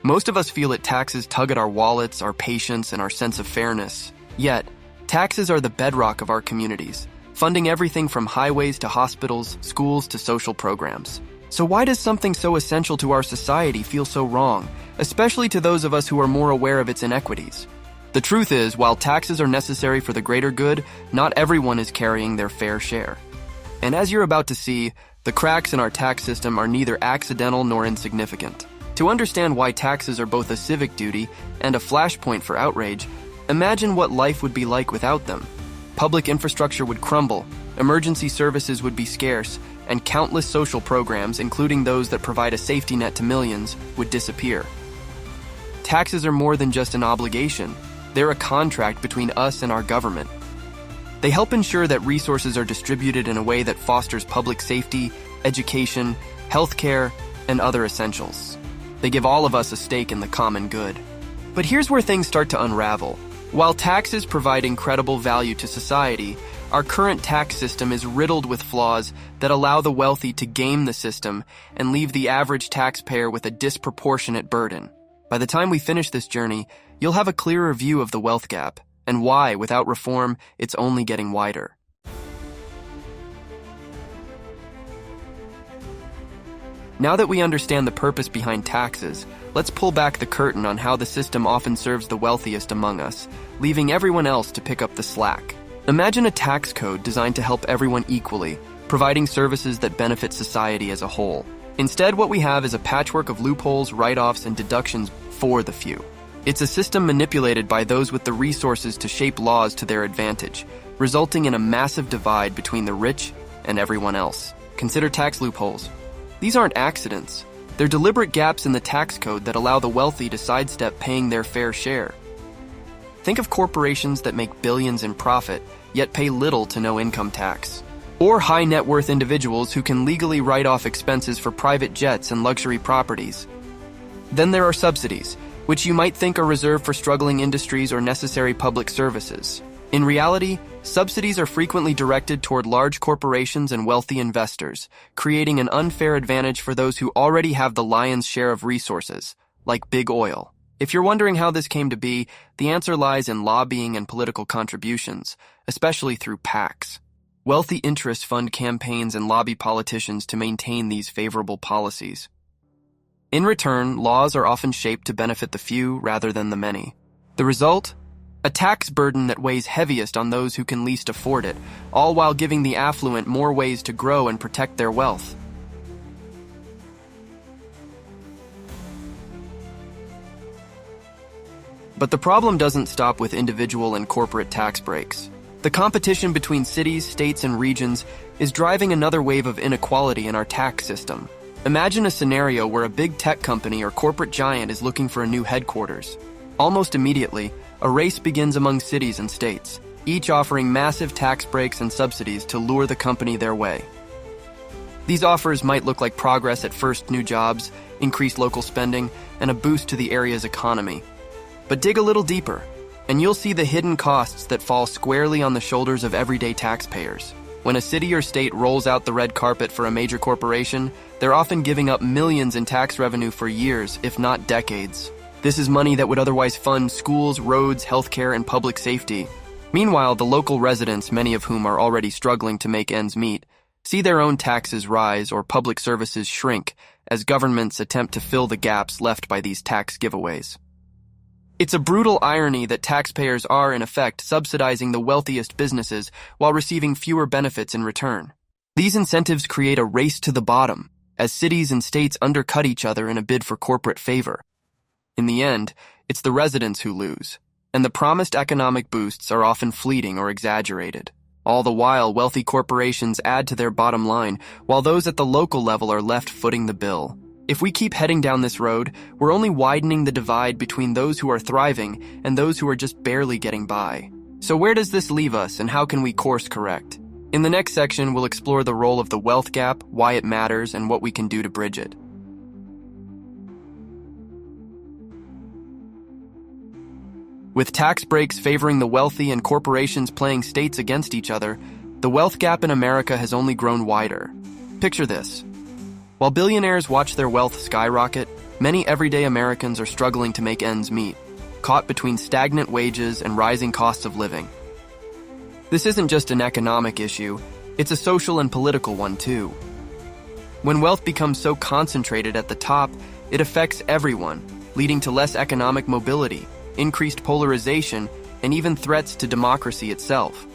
Most of us feel that taxes tug at our wallets, our patience, and our sense of fairness. Yet, taxes are the bedrock of our communities, funding everything from highways to hospitals, schools to social programs. So why does something so essential to our society feel so wrong, especially to those of us who are more aware of its inequities? The truth is, while taxes are necessary for the greater good, not everyone is carrying their fair share. And as you're about to see, the cracks in our tax system are neither accidental nor insignificant. To understand why taxes are both a civic duty and a flashpoint for outrage, imagine what life would be like without them. Public infrastructure would crumble, emergency services would be scarce, and countless social programs, including those that provide a safety net to millions, would disappear. Taxes are more than just an obligation. They're a contract between us and our government. They help ensure that resources are distributed in a way that fosters public safety, education, healthcare, and other essentials. They give all of us a stake in the common good. But here's where things start to unravel. While taxes provide incredible value to society, our current tax system is riddled with flaws that allow the wealthy to game the system and leave the average taxpayer with a disproportionate burden. By the time we finish this journey, you'll have a clearer view of the wealth gap and why, without reform, it's only getting wider. Now that we understand the purpose behind taxes, let's pull back the curtain on how the system often serves the wealthiest among us, leaving everyone else to pick up the slack. Imagine a tax code designed to help everyone equally, providing services that benefit society as a whole. Instead, what we have is a patchwork of loopholes, write-offs, and deductions for the few. It's a system manipulated by those with the resources to shape laws to their advantage, resulting in a massive divide between the rich and everyone else. Consider tax loopholes. These aren't accidents. They're deliberate gaps in the tax code that allow the wealthy to sidestep paying their fair share. Think of corporations that make billions in profit, yet pay little to no income tax. Or high net worth individuals who can legally write off expenses for private jets and luxury properties. Then there are subsidies, which you might think are reserved for struggling industries or necessary public services. In reality, subsidies are frequently directed toward large corporations and wealthy investors, creating an unfair advantage for those who already have the lion's share of resources, like big oil. If you're wondering how this came to be, the answer lies in lobbying and political contributions, especially through PACs. Wealthy interests fund campaigns and lobby politicians to maintain these favorable policies. In return, laws are often shaped to benefit the few rather than the many. The result? A tax burden that weighs heaviest on those who can least afford it, all while giving the affluent more ways to grow and protect their wealth. But the problem doesn't stop with individual and corporate tax breaks. The competition between cities, states, and regions is driving another wave of inequality in our tax system. Imagine a scenario where a big tech company or corporate giant is looking for a new headquarters. Almost immediately, a race begins among cities and states, each offering massive tax breaks and subsidies to lure the company their way. These offers might look like progress at first, new jobs, increased local spending, and a boost to the area's economy. But dig a little deeper, and you'll see the hidden costs that fall squarely on the shoulders of everyday taxpayers. When a city or state rolls out the red carpet for a major corporation, they're often giving up millions in tax revenue for years, if not decades. This is money that would otherwise fund schools, roads, healthcare, and public safety. Meanwhile, the local residents, many of whom are already struggling to make ends meet, see their own taxes rise or public services shrink as governments attempt to fill the gaps left by these tax giveaways. It's a brutal irony that taxpayers are, in effect, subsidizing the wealthiest businesses while receiving fewer benefits in return. These incentives create a race to the bottom, as cities and states undercut each other in a bid for corporate favor. In the end, it's the residents who lose, and the promised economic boosts are often fleeting or exaggerated. All the while, wealthy corporations add to their bottom line, while those at the local level are left footing the bill. If we keep heading down this road, we're only widening the divide between those who are thriving and those who are just barely getting by. So where does this leave us, and how can we course correct? In the next section, we'll explore the role of the wealth gap, why it matters, and what we can do to bridge it. With tax breaks favoring the wealthy and corporations playing states against each other, the wealth gap in America has only grown wider. Picture this. While billionaires watch their wealth skyrocket, Many everyday Americans are struggling to make ends meet, caught between stagnant wages and rising costs of living. This isn't just an economic issue, it's a social and political one too. When wealth becomes so concentrated at the top, it affects everyone, leading to less economic mobility, increased polarization, and even threats to democracy itself.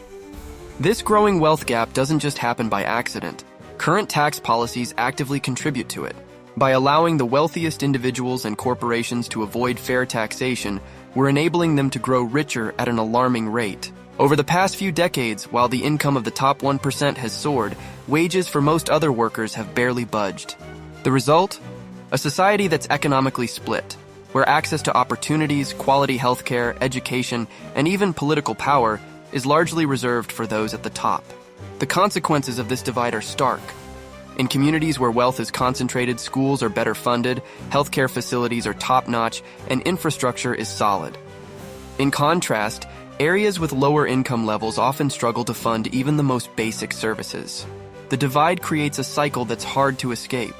This growing wealth gap doesn't just happen by accident. Current tax policies actively contribute to it. By allowing the wealthiest individuals and corporations to avoid fair taxation, we're enabling them to grow richer at an alarming rate. Over the past few decades, while the income of the top 1% has soared, wages for most other workers have barely budged. The result? A society that's economically split, where access to opportunities, quality healthcare, education, and even political power is largely reserved for those at the top. The consequences of this divide are stark. In communities where wealth is concentrated, schools are better funded, healthcare facilities are top-notch, and infrastructure is solid. In contrast, areas with lower income levels often struggle to fund even the most basic services. The divide creates a cycle that's hard to escape.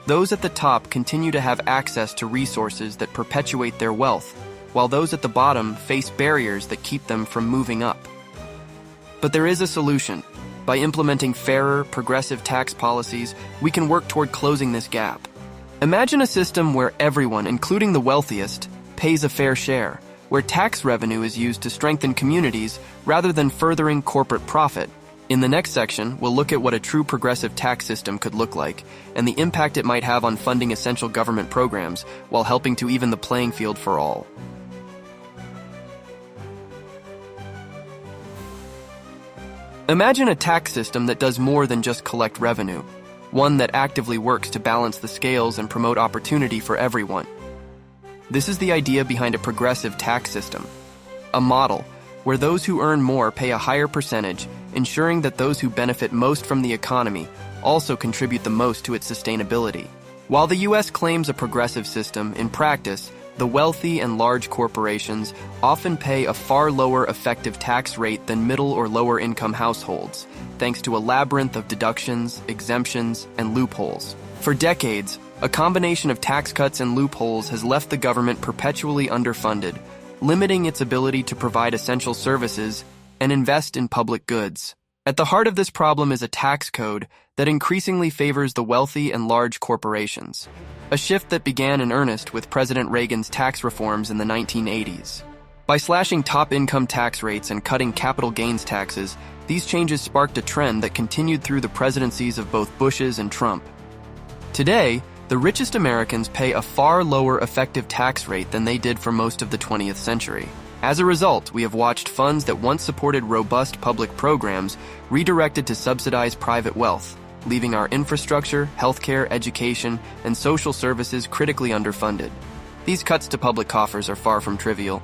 Those at the top continue to have access to resources that perpetuate their wealth, while those at the bottom face barriers that keep them from moving up. But there is a solution. By implementing fairer, progressive tax policies, we can work toward closing this gap. Imagine a system where everyone, including the wealthiest, pays a fair share, where tax revenue is used to strengthen communities rather than furthering corporate profit. In the next section, we'll look at what a true progressive tax system could look like and the impact it might have on funding essential government programs while helping to even the playing field for all. Imagine a tax system that does more than just collect revenue, one that actively works to balance the scales and promote opportunity for everyone. This is the idea behind a progressive tax system, a model where those who earn more pay a higher percentage, ensuring that those who benefit most from the economy also contribute the most to its sustainability. While the U.S. claims a progressive system, in practice, the wealthy and large corporations often pay a far lower effective tax rate than middle or lower income households, thanks to a labyrinth of deductions, exemptions, and loopholes. For decades, a combination of tax cuts and loopholes has left the government perpetually underfunded, limiting its ability to provide essential services and invest in public goods. At the heart of this problem is a tax code that increasingly favors the wealthy and large corporations, a shift that began in earnest with President Reagan's tax reforms in the 1980s. By slashing top income tax rates and cutting capital gains taxes, these changes sparked a trend that continued through the presidencies of both Bush's and Trump. Today, the richest Americans pay a far lower effective tax rate than they did for most of the 20th century. As a result, we have watched funds that once supported robust public programs redirected to subsidize private wealth, leaving our infrastructure, healthcare, education, and social services critically underfunded. These cuts to public coffers are far from trivial.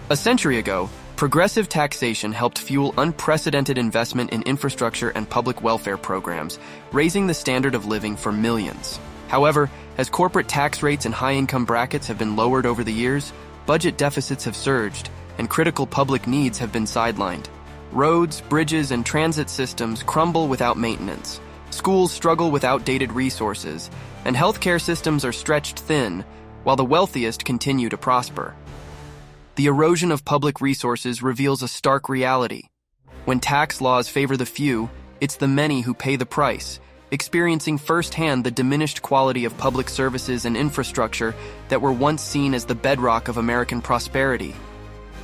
A century ago, progressive taxation helped fuel unprecedented investment in infrastructure and public welfare programs, raising the standard of living for millions. However, as corporate tax rates in high-income brackets have been lowered over the years, budget deficits have surged, and critical public needs have been sidelined. Roads, bridges, and transit systems crumble without maintenance. Schools struggle with outdated resources, and healthcare systems are stretched thin, while the wealthiest continue to prosper. The erosion of public resources reveals a stark reality. When tax laws favor the few, it's the many who pay the price, experiencing firsthand the diminished quality of public services and infrastructure that were once seen as the bedrock of American prosperity.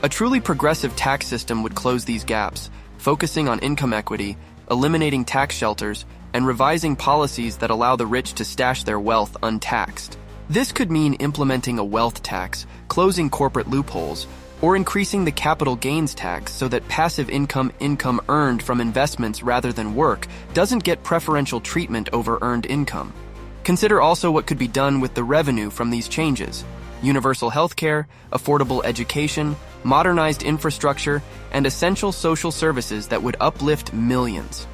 A truly progressive tax system would close these gaps, focusing on income equity, eliminating tax shelters, and revising policies that allow the rich to stash their wealth untaxed. This could mean implementing a wealth tax, closing corporate loopholes, or increasing the capital gains tax so that passive income earned from investments rather than work doesn't get preferential treatment over earned income. Consider also what could be done with the revenue from these changes: universal healthcare, affordable education, modernized infrastructure, and essential social services that would uplift millions.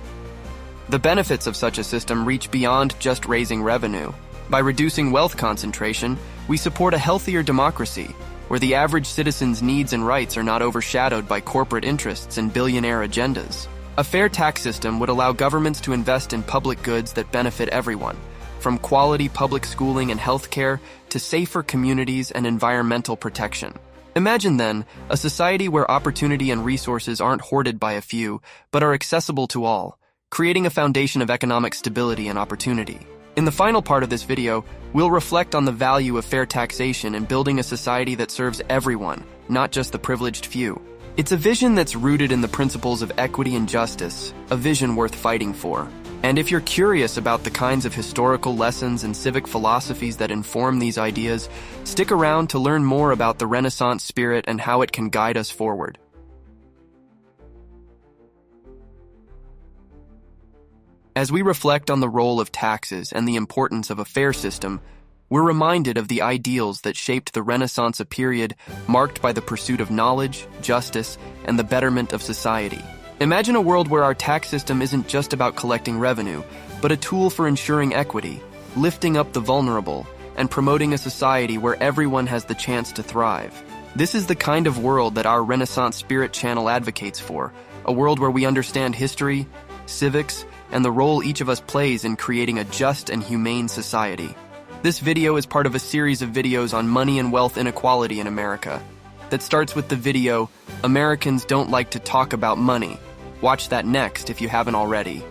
The benefits of such a system reach beyond just raising revenue. By reducing wealth concentration, we support a healthier democracy, where the average citizen's needs and rights are not overshadowed by corporate interests and billionaire agendas. A fair tax system would allow governments to invest in public goods that benefit everyone, from quality public schooling and healthcare to safer communities and environmental protection. Imagine then a society where opportunity and resources aren't hoarded by a few, but are accessible to all, creating a foundation of economic stability and opportunity. In the final part of this video, we'll reflect on the value of fair taxation in building a society that serves everyone, not just the privileged few. It's a vision that's rooted in the principles of equity and justice, a vision worth fighting for. And if you're curious about the kinds of historical lessons and civic philosophies that inform these ideas, stick around to learn more about the Renaissance spirit and how it can guide us forward. As we reflect on the role of taxes and the importance of a fair system, we're reminded of the ideals that shaped the Renaissance, a period marked by the pursuit of knowledge, justice, and the betterment of society. Imagine a world where our tax system isn't just about collecting revenue, but a tool for ensuring equity, lifting up the vulnerable, and promoting a society where everyone has the chance to thrive. This is the kind of world that our Renaissance Spirit channel advocates for, a world where we understand history, civics, and the role each of us plays in creating a just and humane society. This video is part of a series of videos on money and wealth inequality in America that starts with the video, Americans Don't Like to Talk About Money. Watch that next if you haven't already.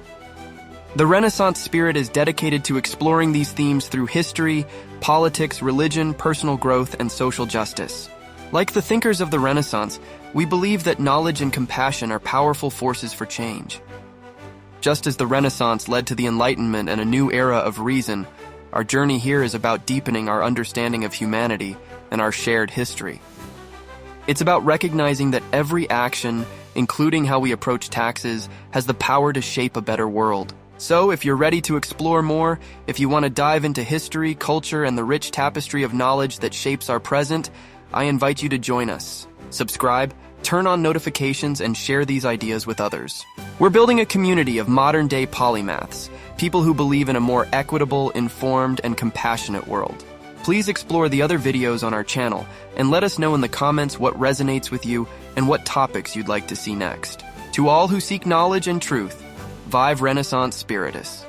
The Renaissance spirit is dedicated to exploring these themes through history, politics, religion, personal growth, and social justice. Like the thinkers of the Renaissance, we believe that knowledge and compassion are powerful forces for change. Just as the Renaissance led to the Enlightenment and a new era of reason, our journey here is about deepening our understanding of humanity and our shared history. It's about recognizing that every action, including how we approach taxes, has the power to shape a better world. So, if you're ready to explore more, if you want to dive into history, culture, and the rich tapestry of knowledge that shapes our present, I invite you to join us. Subscribe, turn on notifications, and share these ideas with others. We're building a community of modern-day polymaths, people who believe in a more equitable, informed, and compassionate world. Please explore the other videos on our channel and let us know in the comments what resonates with you and what topics you'd like to see next. To all who seek knowledge and truth, Vive Renaissance Spiritus.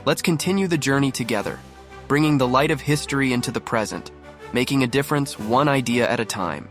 Let's continue the journey together, bringing the light of history into the present, making a difference one idea at a time.